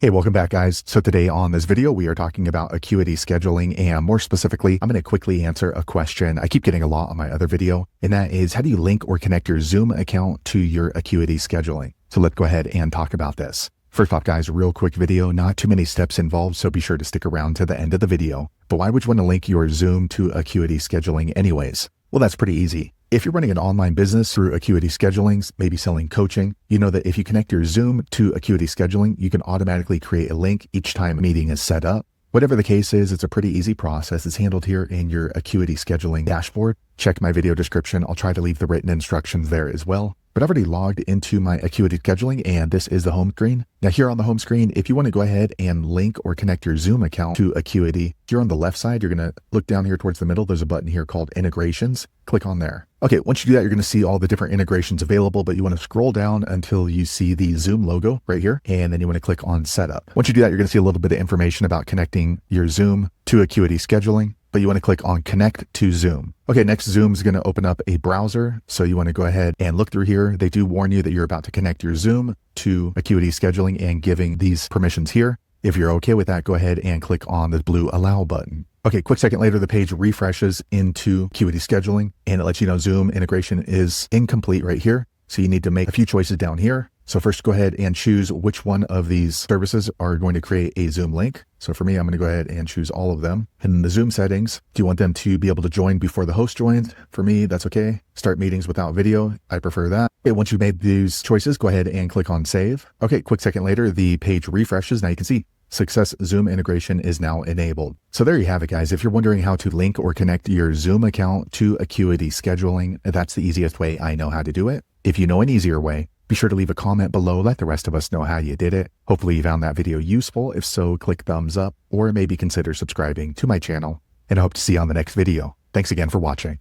Hey, welcome back, guys. So today on this video, we are talking about Acuity Scheduling, and more specifically, I'm going to quickly answer a question I keep getting a lot on my other video, and that is, how do you link or connect your Zoom account to your Acuity Scheduling? So let's go ahead and talk about this. First off, guys, real quick video, not too many steps involved, so be sure to stick around to the end of the video. But why would you want to link your Zoom to Acuity Scheduling anyways? Well, that's pretty easy. If you're running an online business through Acuity Scheduling, maybe selling coaching, you know that if you connect your Zoom to Acuity Scheduling, you can automatically create a link each time a meeting is set up. Whatever the case is, it's a pretty easy process. It's handled here in your Acuity Scheduling dashboard. Check my video description. I'll try to leave the written instructions there as well. But I've already logged into my Acuity Scheduling, and this is the home screen. Now here on the home screen, if you want to go ahead and link or connect your Zoom account to Acuity, here on the left side, you're going to look down here towards the middle. There's a button here called Integrations. Click on there. Okay, once you do that, you're going to see all the different integrations available, but you want to scroll down until you see the Zoom logo right here, and then you want to click on Setup. Once you do that, you're going to see a little bit of information about connecting your Zoom to Acuity Scheduling, but you want to click on Connect to Zoom. Okay, next Zoom's going to open up a browser, so you want to go ahead and look through here. They do warn you that you're about to connect your Zoom to Acuity Scheduling and giving these permissions here. If you're okay with that, go ahead and click on the blue Allow button. Okay, quick second later, the page refreshes into Acuity Scheduling, and it lets you know Zoom integration is incomplete right here. So you need to make a few choices down here. So first, go ahead and choose which one of these services are going to create a Zoom link. So for me, I'm going to go ahead and choose all of them. And in the Zoom settings, do you want them to be able to join before the host joins? For me, that's okay. Start meetings without video. I prefer that. Okay, once you've made these choices, go ahead and click on Save. Okay, quick second later, the page refreshes. Now you can see Success Zoom integration is now enabled. So there you have it, guys. If you're wondering how to link or connect your Zoom account to Acuity Scheduling, that's the easiest way I know how to do it. If you know an easier way, be sure to leave a comment below. Let the rest of us know how you did it. Hopefully you found that video useful. If so, click thumbs up or maybe consider subscribing to my channel. And I hope to see you on the next video. Thanks again for watching.